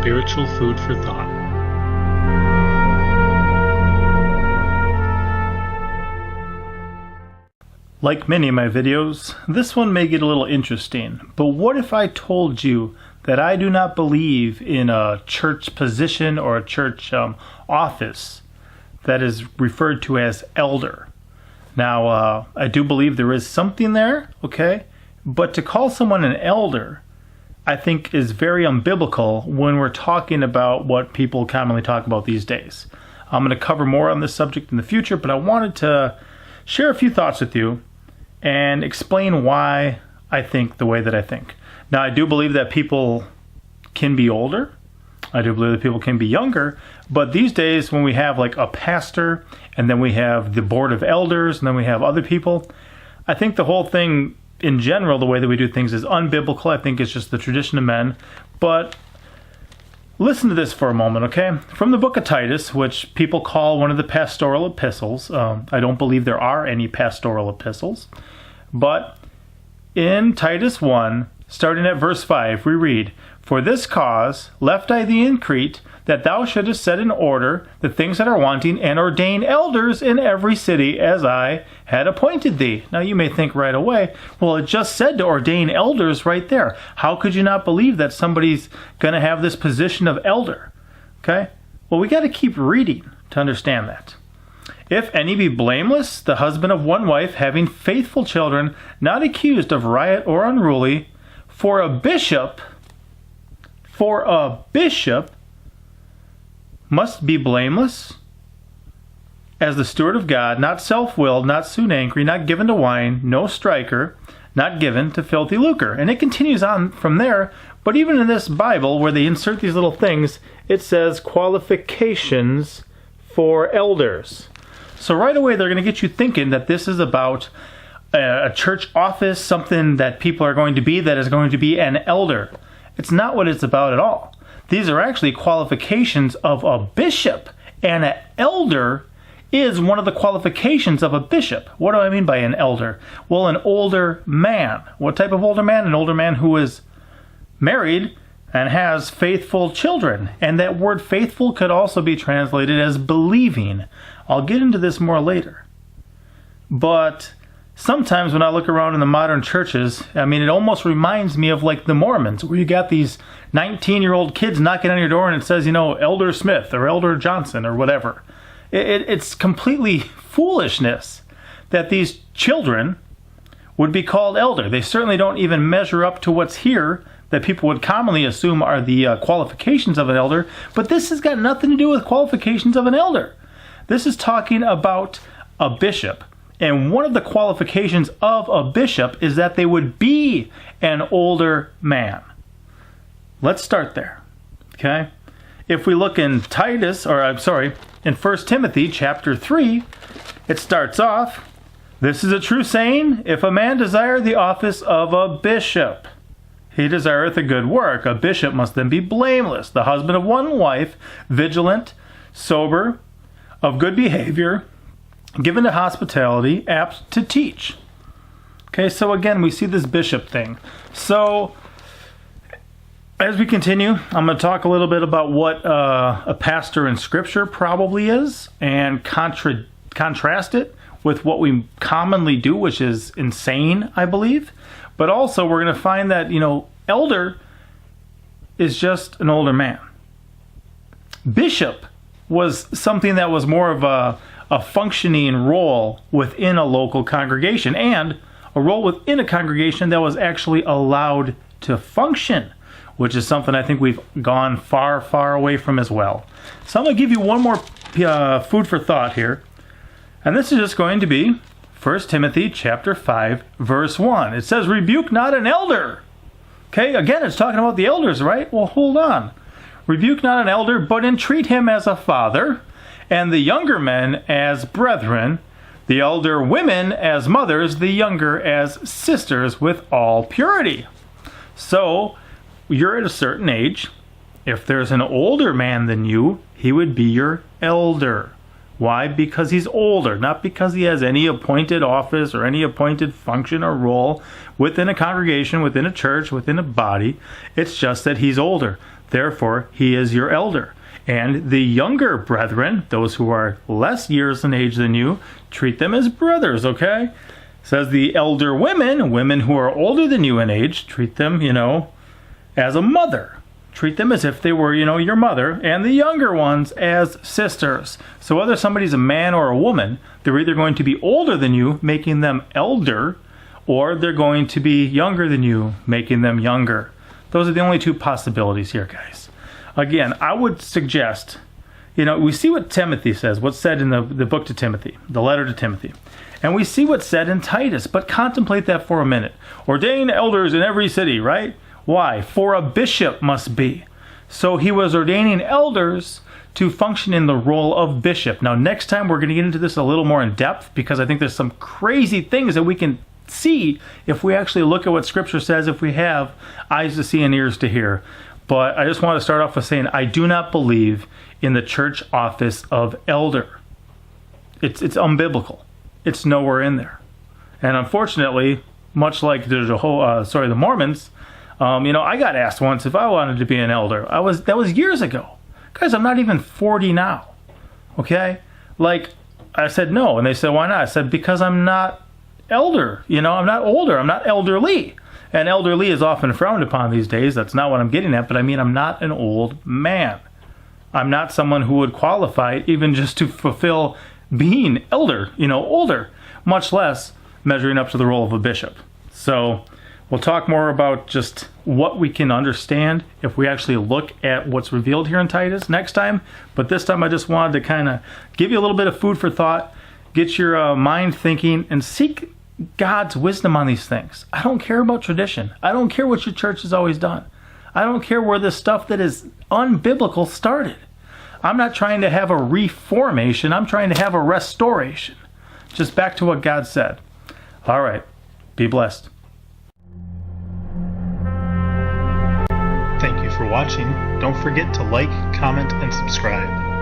spiritual food for thought. Like many of my videos, this one may get a little interesting, but what if I told you that I do not believe in a church position or a church office that is referred to as elder? Now, I do believe there is something there, okay? But to call someone an elder, I think is very unbiblical when we're talking about what people commonly talk about these days. I'm going to cover more on this subject in the future, but I wanted to share a few thoughts with you and explain why I think the way that I think. Now, I do believe that people can be older. I do believe that people can be younger. But these days, when we have like a pastor, and then we have the board of elders, and then we have other people, I think the whole thing in general, the way that we do things is unbiblical. I think it's just the tradition of men. But listen to this for a moment, okay? From the book of Titus, which people call one of the pastoral epistles. I don't believe there are any pastoral epistles. But in Titus 1, starting at verse 5, we read, "For this cause left I thee in Crete, that thou shouldest set in order the things that are wanting, and ordain elders in every city, as I had appointed thee." Now you may think right away, well, it just said to ordain elders right there. How could you not believe that somebody's going to have this position of elder? Okay? Well, we got to keep reading to understand that. "If any be blameless, the husband of one wife, having faithful children, not accused of riot or unruly, for a bishop must be blameless, as the steward of God, not self-willed, not soon angry, not given to wine, no striker, not given to filthy lucre." And it continues on from there, but even in this Bible, where they insert these little things, it says qualifications for elders. So right away, they're going to get you thinking that this is about a church office, something that people are going to be, that is going to be an elder. It's not what it's about at all. These are actually qualifications of a bishop, and an elder is one of the qualifications of a bishop. What do I mean by an elder? Well, an older man. What type of older man? An older man who is married and has faithful children. And that word faithful could also be translated as believing. I'll get into this more later. But sometimes when I look around in the modern churches, I mean, it almost reminds me of like the Mormons, where you got these 19-year-old kids knocking on your door and it says, Elder Smith or Elder Johnson or whatever. It's completely foolishness that these children would be called elder. They certainly don't even measure up to what's here that people would commonly assume are the qualifications of an elder. But this has got nothing to do with qualifications of an elder. This is talking about a bishop. And one of the qualifications of a bishop is that they would be an older man. Let's start there, okay? If we look in in 1 Timothy chapter 3, it starts off, "This is a true saying, if a man desire the office of a bishop, he desireth a good work. A bishop must then be blameless, the husband of one wife, vigilant, sober, of good behavior, given to hospitality, apt to teach." Okay, so again, we see this bishop thing. So as we continue, I'm going to talk a little bit about what a pastor in Scripture probably is, and contrast it with what we commonly do, which is insane, I believe. But also, we're going to find that, elder is just an older man. Bishop was something that was more of a functioning role within a local congregation, and a role within a congregation that was actually allowed to function, which is something I think we've gone far, far away from as well. So I'm going to give you one more food for thought here. And this is just going to be 1 Timothy chapter 5, verse 1. It says, "Rebuke not an elder." Okay, again, it's talking about the elders, right? Well, hold on. "Rebuke not an elder, but entreat him as a father, and the younger men as brethren, the elder women as mothers, the younger as sisters, with all purity." So, you're at a certain age. If there's an older man than you, he would be your elder. Why? Because he's older, not because he has any appointed office or any appointed function or role within a congregation, within a church, within a body. It's just that he's older. Therefore, he is your elder. And the younger brethren, those who are less years in age than you, treat them as brothers, okay? It says the elder women who are older than you in age, treat them, as a mother. Treat them as if they were, your mother, and the younger ones as sisters. So whether somebody's a man or a woman, they're either going to be older than you, making them elder, or they're going to be younger than you, making them younger. Those are the only two possibilities here, guys. Again, I would suggest, we see what Timothy says, what's said in the book to Timothy, the letter to Timothy. And we see what's said in Titus, but contemplate that for a minute. Ordain elders in every city, right? Why? For a bishop must be. So he was ordaining elders to function in the role of bishop. Now, next time we're going to get into this a little more in depth, because I think there's some crazy things that we can see if we actually look at what Scripture says, if we have eyes to see and ears to hear. But I just want to start off with saying I do not believe in the church office of elder. It's unbiblical. It's nowhere in there. And unfortunately, much like the Mormons, I got asked once if I wanted to be an elder. That was years ago. Guys, I'm not even 40 now. Okay? I said no. And they said, why not? I said, because I'm not elder. I'm not older. I'm not elderly. And elderly is often frowned upon these days. That's not what I'm getting at. But I mean, I'm not an old man. I'm not someone who would qualify even just to fulfill being elder, older, much less measuring up to the role of a bishop. So we'll talk more about just what we can understand if we actually look at what's revealed here in Titus next time. But this time I just wanted to kind of give you a little bit of food for thought, get your mind thinking, and seek God's wisdom on these things. I don't care about tradition. I don't care what your church has always done. I don't care where this stuff that is unbiblical started. I'm not trying to have a reformation. I'm trying to have a restoration. Just back to what God said. All right. Be blessed. Thank you for watching. Don't forget to like, comment, and subscribe.